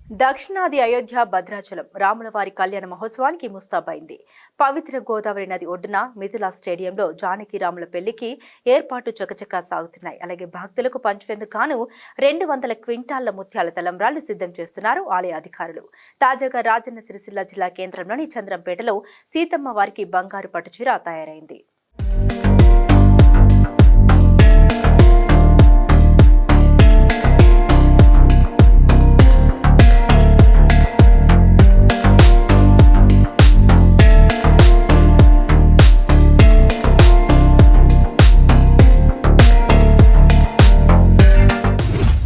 దక్షిణాది అయోధ్య భద్రాచలం రాములవారి కళ్యాణ మహోత్సవానికి ముస్తాబైంది. పవిత్ర గోదావరి నది ఒడ్డున మిథిలా స్టేడియంలో జానకి రాముల పెళ్లికి ఏర్పాటు చకచకా సాగుతున్నాయి. అలాగే భక్తులకు పంచేందుకు గాను 200 క్వింటాళ్ల ముత్యాల తలంబ్రాలు సిద్ధం చేస్తున్నారు ఆలయ అధికారులు. తాజాగా రాజన్న సిరిసిల్ల జిల్లా కేంద్రంలోని చంద్రంపేటలో సీతమ్మ వారికి బంగారు పట్టుచీర తయారైంది.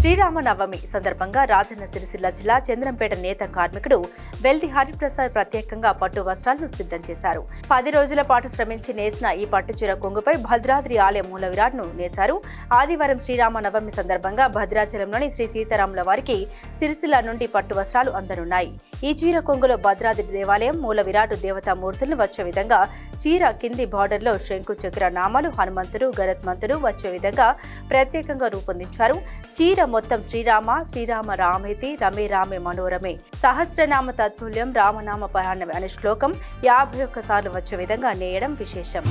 శ్రీరామనవమి సందర్భంగా రాజన్న సిరిసిల్ల జిల్లా చంద్రంపేట నేత కార్మికుడు వెల్ది హరిప్రసాద్ ప్రత్యేకంగా పట్టు వస్త్రాలను సిద్ధం చేశారు. 10 రోజుల పాటు శ్రమించి నేసిన ఈ పట్టుచీర కొంగుపై భద్రాద్రి ఆలయ మూల విరాట్ను నేశారు. ఆదివారం శ్రీరామనవమి సందర్భంగా భద్రాచలంలోని శ్రీ సీతారాముల వారికి సిరిసిల్ల నుండి పట్టు వస్త్రాలు అందనున్నాయి. ఈ చీర కొంగులో భద్రాద్రి దేవాలయం మూల విరాటు దేవతామూర్తులను వచ్చే విధంగా, చీర కింది బార్డర్లో శంకు చక్ర నామాలు, హనుమంతుడు, గరుత్మంతుడు వచ్చే విధంగా ప్రత్యేకంగా రూపొందించారు. చీర మొత్తం శ్రీరామ శ్రీరామ రామేతి రమే రామే మనోరమే సహస్రనామ తత్తుల్యం రామనామ పరాణమే అనే శ్లోకం 51 సార్లు వచ్చే విధంగా నేయడం విశేషం.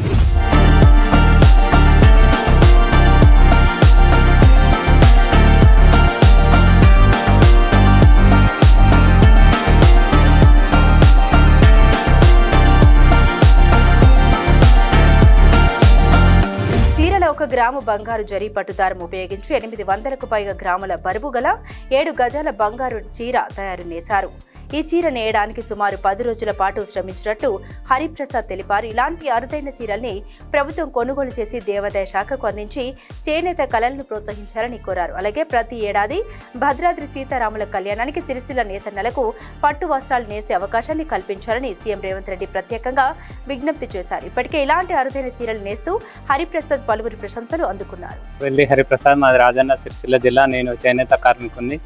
చీరలో 1 గ్రాము బంగారు జరీ పట్టుదారం ఉపయోగించి 800కు పైగా గ్రాముల బరువు గల 7 గజాల బంగారు చీర తయారు నేశారు. ఈ చీర నేయడానికి సుమారు 10 రోజుల పాటు శ్రమించినట్టు హరిప్రసాద్ తెలిపారు. ఇలాంటి అరుదైన చీరల్ని ప్రభుత్వం కొనుగోలు చేసి దేవాదాయ శాఖకు అందించి చేనేత కళలను ప్రోత్సహించాలని కోరారు. అలాగే ప్రతి ఏడాది భద్రాద్రి సీతారాముల కళ్యాణానికి సిరిసిల్ల నేతన్నలకు పట్టు వస్త్రాలు నేసే అవకాశాన్ని కల్పించాలని సీఎం రేవంత్ రెడ్డి ప్రత్యేకంగా విజ్ఞప్తి చేశారు. ఇప్పటికే ఇలాంటి అరుదైన చీరలు నేస్తూ హరిప్రసాద్ పలువురి ప్రశంసలు అందుకున్నారు. వెల్లి హరిప్రసాద్, మాది రాజన్న సిరిసిల్ల జిల్లా. నేను చేనేత కార్మికుని.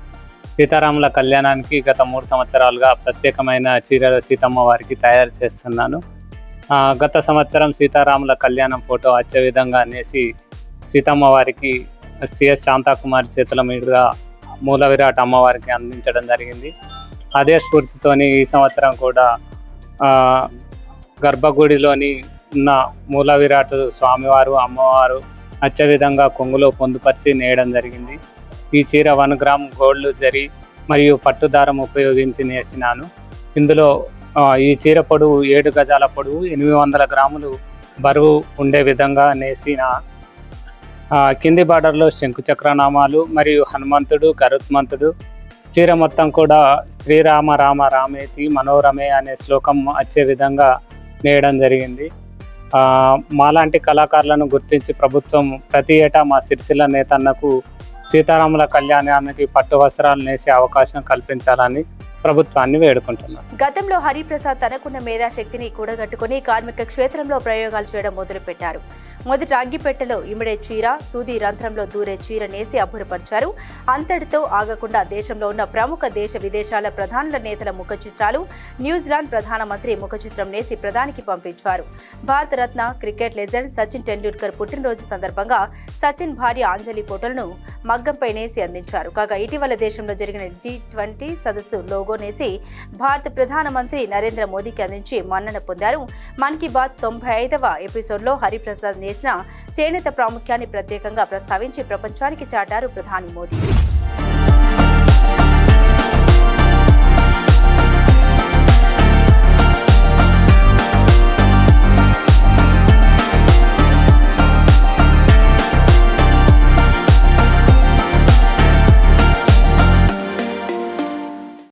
సీతారాముల కళ్యాణానికి గత 3 సంవత్సరాలుగా ప్రత్యేకమైన చీరలు సీతమ్మ వారికి తయారు చేస్తున్నాను. గత సంవత్సరం సీతారాముల కళ్యాణం ఫోటో వచ్చే విధంగా అనేసి సీతమ్మ వారికి సిఎస్ శాంతాకుమారి చేతుల మీదుగా మూల విరాట్ అమ్మవారికి అందించడం జరిగింది. అదే స్ఫూర్తితోని ఈ సంవత్సరం కూడా గర్భగుడిలోని ఉన్న మూల విరాట్ స్వామివారు అమ్మవారు వచ్చే విధంగా కొంగులో పొందుపరిచి నేయడం జరిగింది. ఈ చీర 1 గ్రామ్ గోల్డ్ జరీ మరియు పట్టుదారం ఉపయోగించి నేసినాను. ఇందులో ఈ చీర పొడవు 7 గజాల పొడవు, 800 గ్రాములు బరువు ఉండే విధంగా నేసిన. కింది బార్డర్లో శంకు చక్రనామాలు మరియు హనుమంతుడు, గరుత్మంతుడు. చీర మొత్తం కూడా శ్రీరామ రామ రామేతి మనోరమే అనే శ్లోకం వచ్చే విధంగా నేయడం జరిగింది. మాలాంటి కళాకారులను గుర్తించి ప్రభుత్వం ప్రతి ఏటా మా సిరిసిల్ల నేతన్నకు సీతారాముల కళ్యాణానికి పట్టు వస్త్రాలు నేసే అవకాశం కల్పించాలని ప్రభుత్వాన్ని వేడుకుంటున్నారు. గతంలో హరిప్రసాద్ తనకున్న మేధాశక్తిని కూడగట్టుకుని కార్మిక క్షేత్రంలో ప్రయోగాలు చేయడం మొదలుపెట్టారు. మొదట అగ్గిపెట్టెలో ఇమిడే చీర, సూది రంధ్రంలో దూరే చీర నేసి అబ్బురపరిచారు. అంతటితో ఆగకుండా దేశంలో ఉన్న ప్రముఖ దేశ విదేశాల ప్రధానుల నేతల ముఖ చిత్రాలు, న్యూజిలాండ్ ప్రధానమంత్రి ముఖ చిత్రం నేసి ప్రధానికి పంపించారు. భారత రత్న క్రికెట్ లెజెండ్ సచిన్ టెండూల్కర్ పుట్టినరోజు సందర్భంగా సచిన్ భార్య అంజలి ఫోటోలను మగ్గంపై నేసి అందించారు. కాగా ఇటీవల దేశంలో జరిగిన G20 సదస్సు లోగో నేసి భారత ప్రధానమంత్రి నరేంద్ర మోదీకి అందించి మన్నన పొందారు. మన్ కీ బాత్ 95వ ఎపిసోడ్లో హరిప్రసాద్ నేసిన చేనేత ప్రాముఖ్యాన్ని ప్రత్యేకంగా ప్రస్తావించి ప్రపంచానికి చాటారు ప్రధాని మోదీ.